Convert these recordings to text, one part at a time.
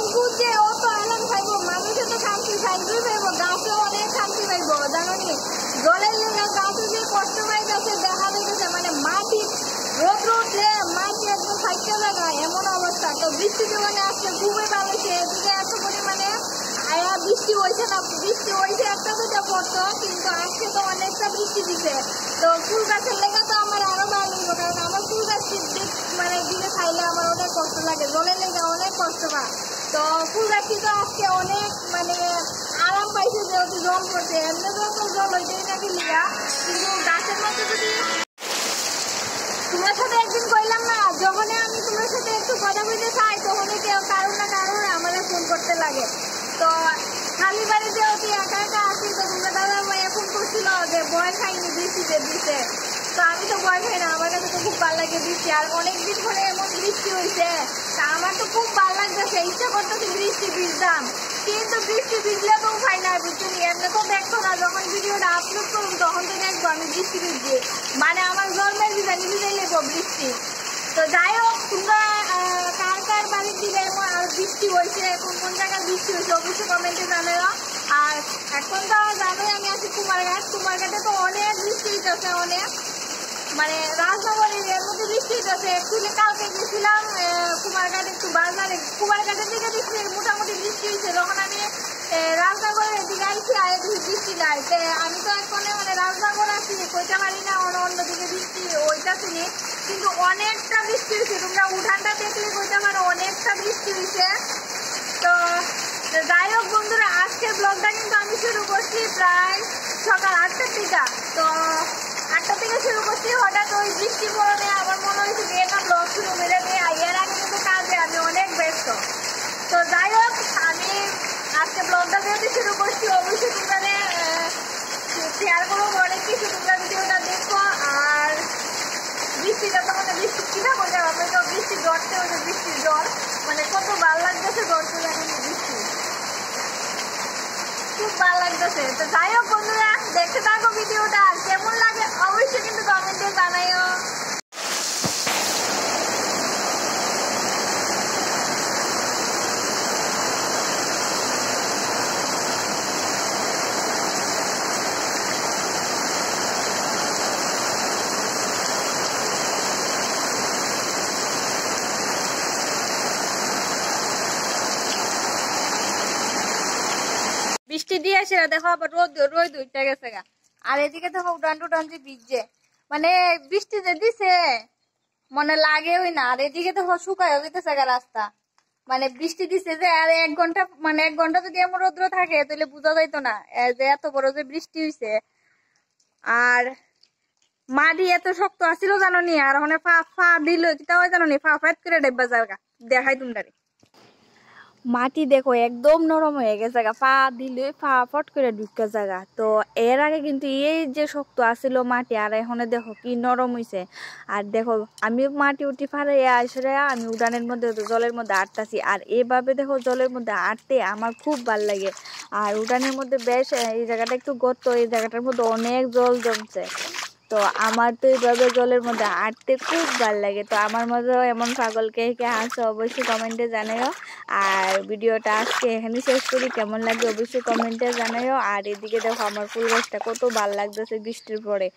গাছ বুঝছে ও তো আরাম খাইবো, মানুষে তো শান্তি শান্তি পাইবো, গাছও অনেক শান্তি পাইবো। জানো নি জলের লেগে গাছও যে কষ্ট পাইতেছে দেখা যাইতেছে, মানে মাটি রোদ উঠলে মাটি একদম থাকতে জায়গা এমন অবস্থা। তো বৃষ্টিতে মানে আজকে খুবই ভালো হয়েছে, এদিকে এত পরিমাণে আয়া বৃষ্টি হয়েছে না, বৃষ্টি হয়েছে একটা দুটা পড়তো, কিন্তু আজকে তো অনেকটা বৃষ্টি দিছে। তো ফুল গাছের লেগে তো আমার আরো ভালো লাগলো, কারণ আমার ফুল গাছ মানে দিকে খাইলে আমার অনেক কষ্ট লাগে, জলের লেগে অনেক কষ্ট পায়। তো ফুল গাছটি তো আজকে অনেক মানে আরাম পাইছে, যেহেতু জল পড়ছে, এমনি তো জল হইতেই নাকি লিগা, কিন্তু গাছের মধ্যে যদি তোমার সাথে একদিন কইলাম না, যখন আমি তোমার সাথে একটু কথা বলতে চাই তখনই কেউ কারণ না কারণে আমাদের ফোন করতে লাগে। তো খালি বাড়িতে অতি একা একা আসি, তো তোমরা দাদা ভাইয়া ফোন করছিল যে ভয় খাইনি বৃষ্টিতে দিতে। তো আমি তো ভয় খাই না, আমার কাছে তো খুব ভালো লাগে বৃষ্টি, আর অনেকদিন ধরে এমন বৃষ্টি হয়েছে, তা আমার তো খুব ভালো লাগতেছে, ইচ্ছা করতেছে বৃষ্টি ভিজতাম, কিন্তু বৃষ্টি ভিজলে তো উপায় না, বুঝছি এমনি তো দেখতো না, যখন ভিডিওটা আপলোড করুন তখন তো দেখবো আমি বৃষ্টি ভিজছি, মানে আমার জন্মের ভিজানি ভিজাই লেগো বৃষ্টি। তো যাই হোক, তোমরা কার কার বাড়ির দিকে আর বৃষ্টি হয়েছে, কোন কোন জায়গায় বৃষ্টি হয়েছে অবশ্যই কমেন্টে জানাও। আর এখন তো জানোই আমি আছি কুমারঘাট, কুমারঘাটে তো অনেক বৃষ্টি হইতেছে, অনেক মানে রাজনগরের এর মধ্যে বৃষ্টি হইতেছে। অ্যাকচুয়ালি কালকে গেছিলাম কুমারঘাট একটু বাজারে, কুমারঘাটের দিকে বৃষ্টি মোটামুটি বৃষ্টি হয়েছে, যখন আমি রাজনগরের দিকে আইছি আর বৃষ্টি নাই, আমি তো এখন মানে রাজনগর আসি কইতে পারি না, অন্যদিকে বৃষ্টি ওইটাছিনি, কিন্তু অনেকটা বৃষ্টি হয়েছে, তোমরা উঠানটা দেখলে কইতে পারো অনেকটা বৃষ্টি হয়েছে। তো যাই হোক বন্ধুরা, আজকের ব্লগটা কিন্তু আমি শুরু করছি প্রায় সকাল 8টার দিকে। তো 8টা থেকে শুরু করছি, হঠাৎ ওই বৃষ্টি পড়ে আমার মনে হয়েছে যে এটা ব্লগ শুরু মেরে দিয়ে, এর আগে কিন্তু কাজে আমি অনেক ব্যস্ত। তো যাই হোক, আমি আজকে ব্লগটা যেহেতু শুরু করছি অবশ্যই তোমরা শেয়ার করবো অনেক কিছু, তোমরা ভিডিওটা দেখো। আর বৃষ্টিটা তো মানে বৃষ্টি কিনা বলে আমি তো বৃষ্টি জ্বরতে হচ্ছে, বৃষ্টির জ্বর মানে কত ভালো লাগতেছে, জ্বরতে জানি বৃষ্টি খুব ভালো লাগতেছে। তো যাই হোক বন্ধুরা, দেখতে থাকো ভিডিওটা, কেমন লাগে অবশ্যই কিন্তু কমেন্টে জানাইও। বৃষ্টি দিয়ে আসে দেখো, আবার রোদ রোদ উঠে গেছে গা, আর এদিকে দেখো উঠান টুটান যে ভিজছে, মানে বৃষ্টি যে দিছে মনে লাগে ওই না, আর এদিকে দেখো শুকায় যেতেছে গা রাস্তা, মানে বৃষ্টি দিছে যে, আর 1 ঘন্টা মানে 1 ঘন্টা যদি এমন রোদ্র থাকে তাহলে বোঝা যাইতো না যে এত বড় যে বৃষ্টি হয়েছে। আর মাটি এত শক্ত আসছিল জানো নি, আর ওখানে ফা ফা দিল কিতাও জানো নি, ফা ফাইট করে ডেব্বা জায়গা দেখাই তোমরা মাটি দেখো একদম নরম হয়ে গেছে, পা দিলে পা ফট করে ঢুকে জায়গা। তো এর আগে কিন্তু এই যে শক্ত আসছিল মাটি, আর এখন দেখো কি নরম হয়েছে। আর দেখো আমি মাটি উঠি ফারে আসলে আমি উড়ানের মধ্যে জলের মধ্যে আটতাছি, আর এভাবে দেখো জলের মধ্যে আটতে আমার খুব ভাল লাগে। আর উড়ানের মধ্যে বেশ এই জায়গাটা একটু গর্ত, এই জায়গাটার মধ্যে অনেক জল জমছে, তো আমার তো এইভাবে জলের মধ্যে আটতে খুব ভালো লাগে। তো আমার মধ্যেও এমন পাগলকে কে আছে অবশ্যই কমেন্টে জানাইও। আর ভিডিওটা আজকে এখানে শেষ করি, কেমন লাগে অবশ্যই কমেন্টে জানাইও। আর এদিকে দেখো আমার ফুল গাছটা কত ভালো লাগতেছে বৃষ্টির পরে,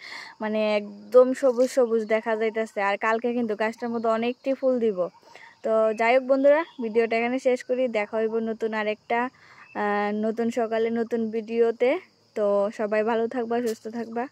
মানে একদম সবুজ সবুজ দেখা যাইতেছে। আর কালকে কিন্তু গাছটার মধ্যে অনেকটি ফুল দিব। তো যাই হোক বন্ধুরা, ভিডিওটা এখানে শেষ করি, দেখা হইব নতুন আরেকটা নতুন সকালে নতুন ভিডিওতে। তো সবাই ভালো থাকবা, সুস্থ থাকবা।